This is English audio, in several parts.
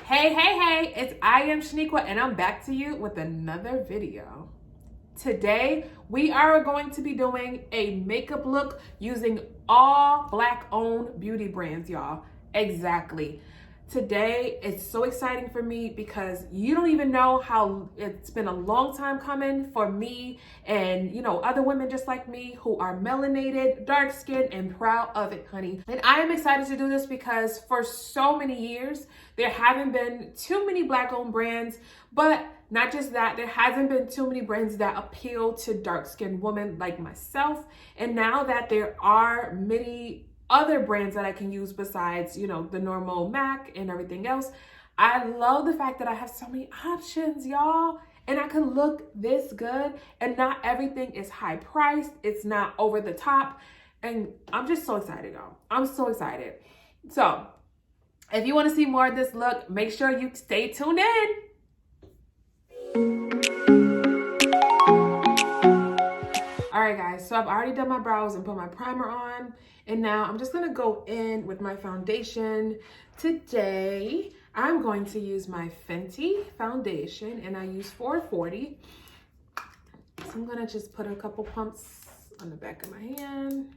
Hey, it's I am Shaniqua and I'm back to you with another video. Today, we are going to be doing a makeup look using all Black owned beauty brands, y'all. Exactly. Today, it's so exciting for me because you don't even know how it's been a long time coming for me and, other women just like me who are melanated, dark skinned, and proud of it, honey. And I am excited to do this because for so many years, there haven't been too many Black owned brands, but not just that, there hasn't been too many brands that appeal to dark-skinned women like myself. And now that there are many other brands that I can use besides, the normal MAC and everything else, I love the fact that I have so many options, y'all. And I can look this good and not everything is high priced. It's not over the top. And I'm just so excited, y'all. I'm so excited. So if you want to see more of this look, make sure you stay tuned in. All right, guys, so I've already done my brows and put my primer on, and now I'm just gonna go in with my foundation. Today, I'm going to use my Fenty foundation, and I use 440. So I'm gonna just put a couple pumps on the back of my hand.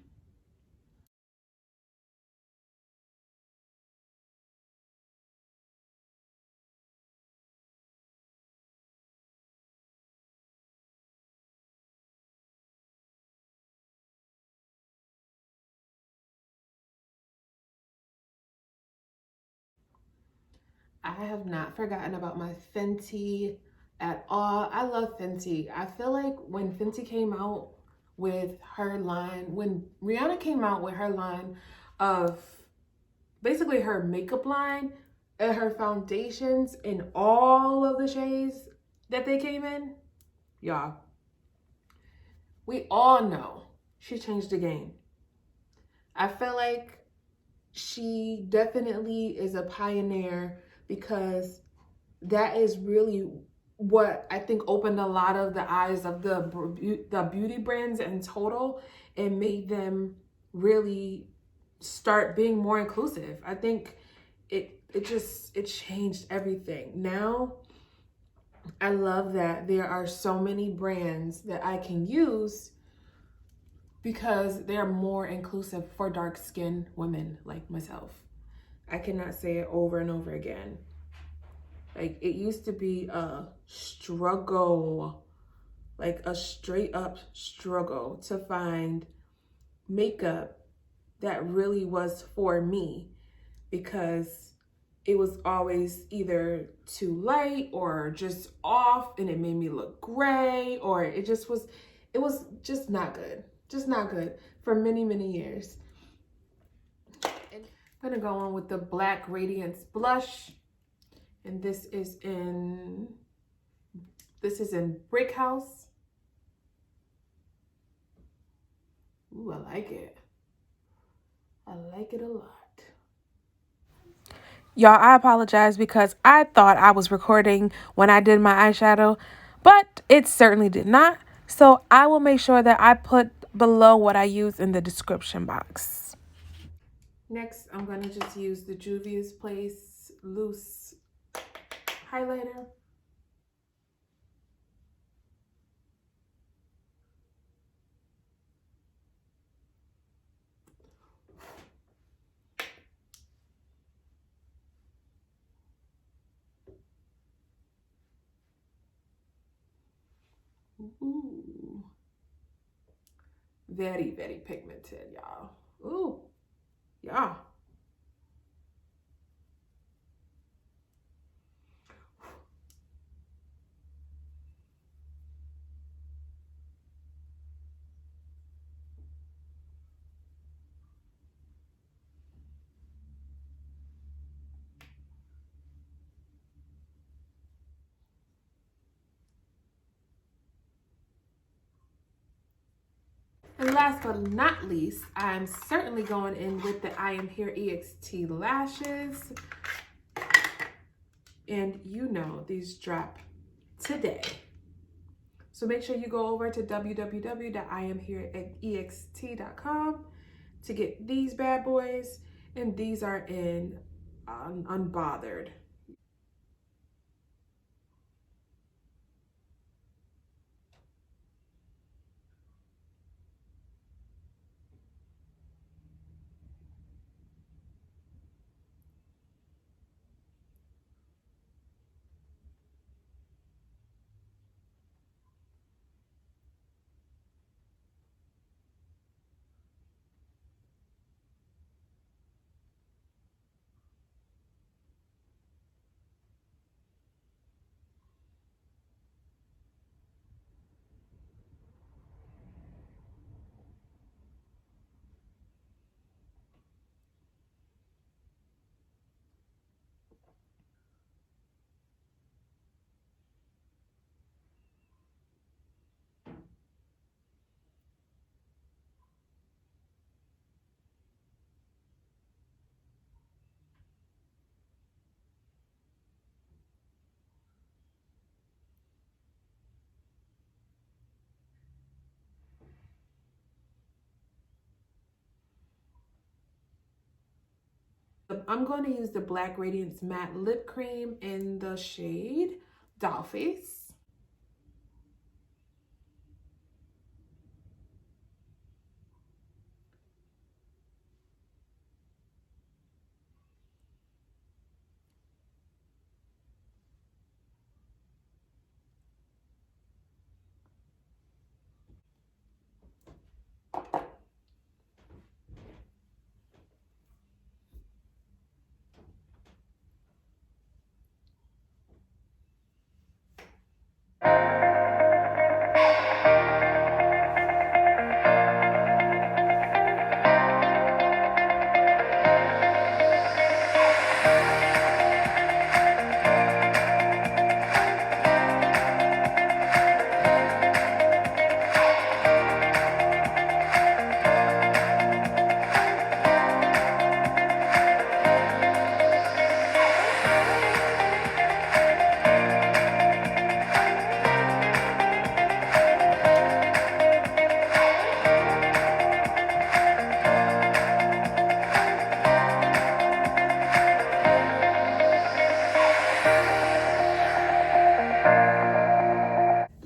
I have not forgotten about my Fenty at all. I love Fenty. I feel like when Fenty came out with her line, when Rihanna came out with her line of basically her makeup line and her foundations in all of the shades that they came in, y'all, we all know she changed the game. I feel like she definitely is a pioneer because that is really what I think opened a lot of the eyes of the beauty brands in total and made them really start being more inclusive. I think it changed everything. Now I love that there are so many brands that I can use because they're more inclusive for dark-skinned women like myself. I cannot say it over and over again. Like, it used to be a struggle, like a straight up struggle to find makeup that really was for me because it was always either too light or just off and it made me look gray, or it was just not good. Just not good for many, many years. And I'm gonna go on with the Black Radiance blush. And this is in Brick House. Ooh, I like it. I like it a lot. Y'all, I apologize because I thought I was recording when I did my eyeshadow, but it certainly did not. So I will make sure that I put below what I use in the description box. Next, I'm going to just use the Juvia's Place Loose highlighter. Ooh. Very, very pigmented, y'all. Ooh, yeah. And last but not least, I'm certainly going in with the I Am Here EXT lashes. And these drop today. So make sure you go over to www.iamhereext.com to get these bad boys. And these are in Unbothered. I'm going to use the Black Radiance Matte Lip Cream in the shade Dollface.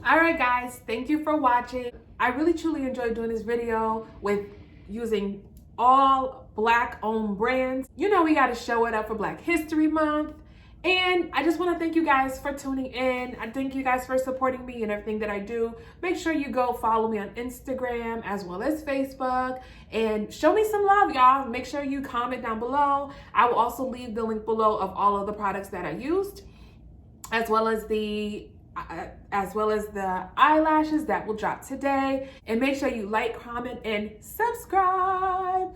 Alright guys, thank you for watching. I really truly enjoyed doing this video with using all Black owned brands. You know we got to show it up for Black History Month. And I just want to thank you guys for tuning in. I thank you guys for supporting me and everything that I do. Make sure you go follow me on Instagram as well as Facebook and show me some love, y'all. Make sure you comment down below. I will also leave the link below of all of the products that I used, as well as the eyelashes that will drop today. And make sure you like, comment, and subscribe.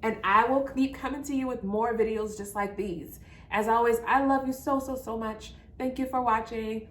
And I will keep coming to you with more videos just like these. As always, I love you so, so, so much. Thank you for watching.